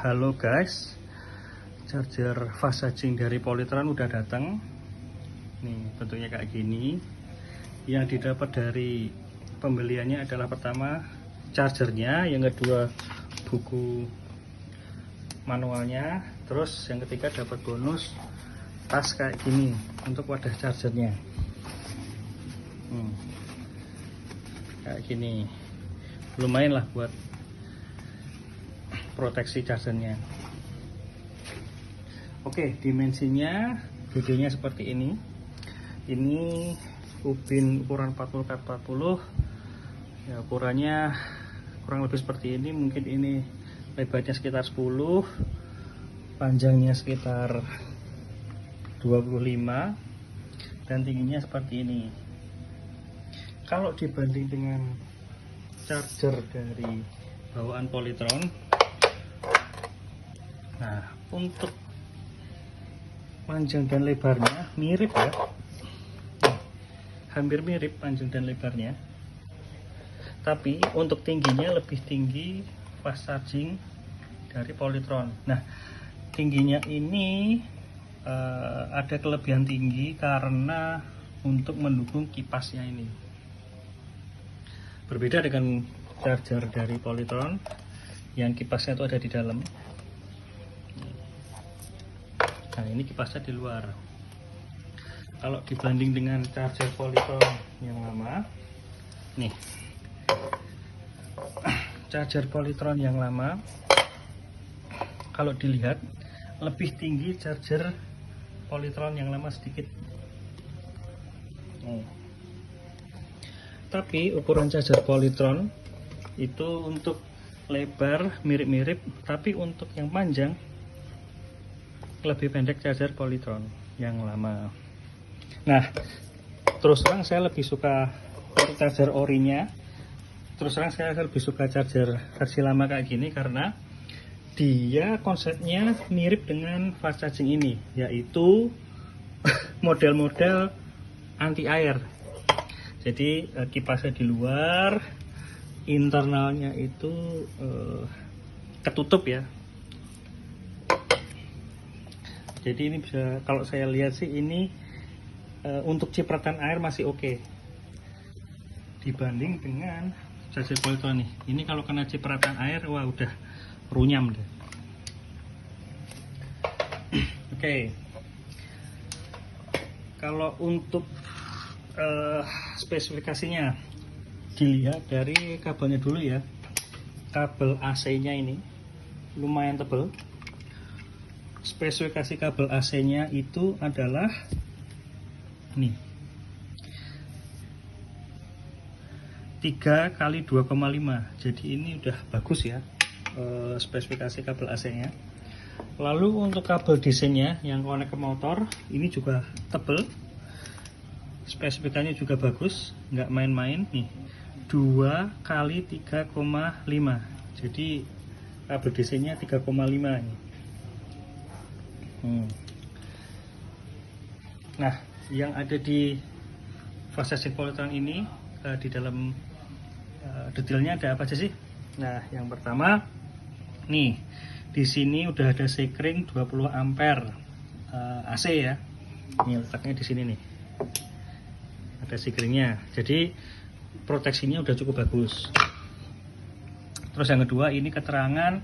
Halo guys, charger fast charging dari Polytron udah datang. Nih bentuknya kayak gini. Yang didapat dari pembeliannya adalah pertama chargernya, yang kedua buku manualnya, terus yang ketiga dapat bonus tas kayak gini untuk wadah chargernya. Kayak gini, lumayan lah buat proteksi chargernya. Oke, dimensinya gedenya seperti ini. Ini ubin ukuran 40x40. Ya, ukurannya kurang lebih seperti ini. Mungkin ini lebarnya sekitar 10, panjangnya sekitar 25, dan tingginya seperti ini. Kalau dibanding dengan charger dari bawaan Polytron, nah untuk panjang dan lebarnya mirip ya, hampir mirip panjang dan lebarnya, tapi untuk tingginya lebih tinggi fast charging dari Polytron. Nah, tingginya ini ada kelebihan tinggi karena untuk mendukung kipasnya ini. Berbeda dengan charger dari Polytron yang kipasnya itu ada di dalam. Nah, ini kipasnya di luar. Kalau dibanding dengan charger Polytron yang lama, nih charger Polytron yang lama, kalau dilihat lebih tinggi charger Polytron yang lama sedikit. Tapi ukuran charger Polytron itu untuk lebar mirip-mirip, tapi untuk yang panjang lebih pendek charger Polytron yang lama. Nah, terus terang saya lebih suka untuk charger orinya. Terus terang saya lebih suka charger versi lama kayak gini karena dia konsepnya mirip dengan fast charging ini, yaitu model-model anti air. Jadi kipasnya di luar, internalnya itu ketutup ya. Jadi ini bisa, kalau saya lihat sih ini untuk cipratan air masih oke. Dibanding dengan charger Polytron nih. Ini kalau kena cipratan air, wah udah runyam deh. Oke. Kalau untuk spesifikasinya dilihat dari kabelnya dulu ya. Kabel AC-nya ini lumayan tebal. Spesifikasi kabel AC-nya itu adalah nih 3 kali 2,5. Jadi ini udah bagus ya spesifikasi kabel AC-nya. Lalu untuk kabel DC-nya yang konek ke motor ini juga tebal. Spesifikasinya juga bagus, nggak main-main nih, 2 kali 3,5. Jadi kabel DC-nya 3,5 ini. Nah, yang ada di fast charging Polytron ini di dalam detailnya ada apa aja sih? Nah, yang pertama nih, di sini udah ada sekring 20 ampere AC ya. Ini letaknya di sini nih. Ada sekringnya. Jadi proteksinya udah cukup bagus. Terus yang kedua, ini keterangan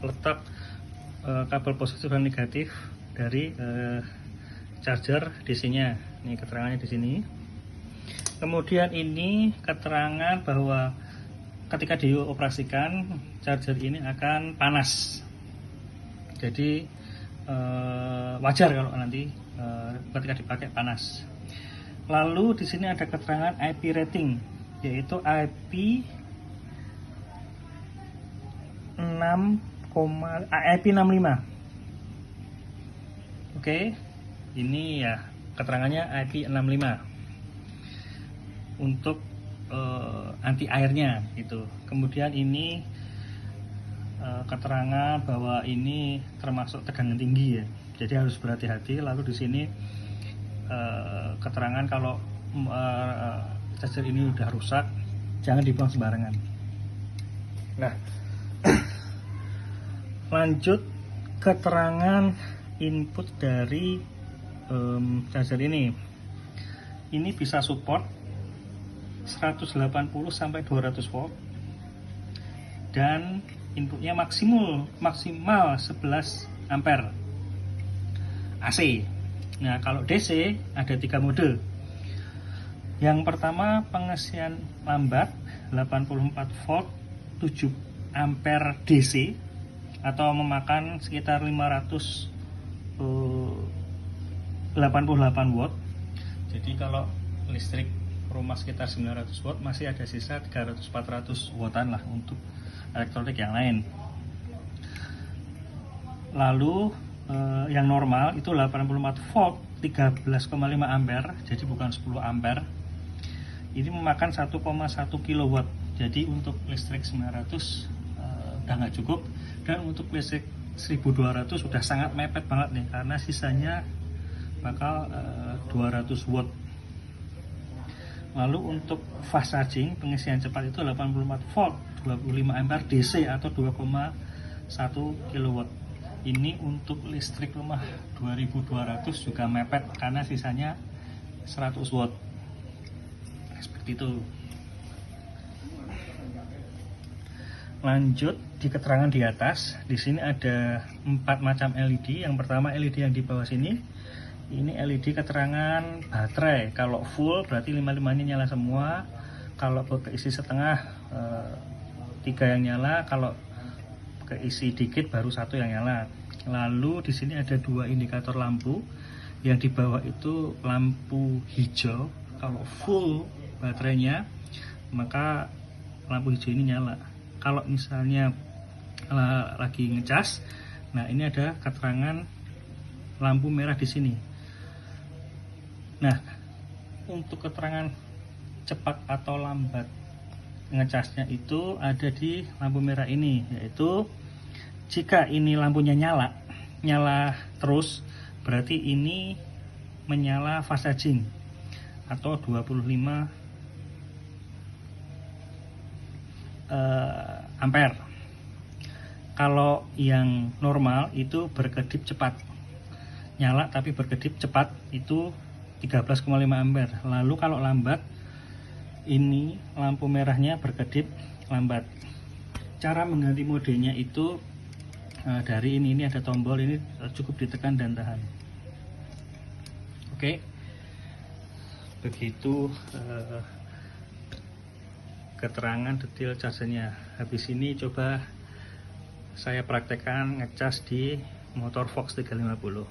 letak kabel positif dan negatif dari charger DC-nya. Ini keterangannya di sini. Kemudian ini keterangan bahwa ketika dioperasikan charger ini akan panas. Jadi wajar kalau nanti ketika dipakai panas. Lalu di sini ada keterangan IP rating, yaitu IP 65. Oke, ini ya keterangannya IP 65 untuk anti airnya itu. Kemudian ini keterangan bahwa ini termasuk tegangan tinggi ya, jadi harus berhati-hati. Lalu di sini keterangan kalau charger ini udah rusak, jangan dibuang sembarangan. Nah, Lanjut keterangan input dari charger ini. Ini bisa support 180 sampai 200 volt dan inputnya maksimal 11 ampere AC. Nah, kalau DC ada 3 mode. Yang pertama pengisian lambat 84 volt 7 ampere DC atau memakan sekitar 588 watt. Jadi kalau listrik rumah sekitar 900 watt, masih ada sisa 300-400 wattan lah untuk elektronik yang lain. Lalu yang normal itu 84 volt 13,5 ampere, jadi bukan 10 ampere. Ini memakan 1,1 kilowatt. Jadi untuk listrik 900 udah nggak cukup, dan untuk listrik 1200 sudah sangat mepet banget nih, karena sisanya bakal 200 watt. Lalu untuk fast charging pengisian cepat itu 84 volt 25 ampere DC atau 2,1 kilowatt. Ini untuk listrik rumah 2200 juga mepet karena sisanya 100 watt. Seperti itu. Lanjut di keterangan di atas, di sini ada 4 macam LED. Yang pertama LED yang di bawah sini, ini LED keterangan baterai. Kalau full berarti 5-5-nya nyala semua. Kalau keisi setengah 3 yang nyala. Kalau keisi dikit baru 1 yang nyala. Lalu di sini ada 2 indikator lampu. Yang di bawah itu lampu hijau. Kalau full baterainya maka lampu hijau ini nyala. Kalau misalnya lagi ngecas, nah ini ada keterangan lampu merah di sini. Nah, untuk keterangan cepat atau lambat ngecasnya itu ada di lampu merah ini, yaitu jika ini lampunya nyala terus, berarti ini menyala fast charging atau 25 ampere. Kalau yang normal itu berkedip cepat, nyala tapi berkedip cepat, itu 13,5 ampere. Lalu kalau lambat, ini lampu merahnya berkedip lambat. Cara mengganti modenya itu dari ini ada tombol, ini cukup ditekan dan tahan. Oke, begitu keterangan detail chargernya. Habis ini coba saya praktekkan ngecas di motor Fox 350.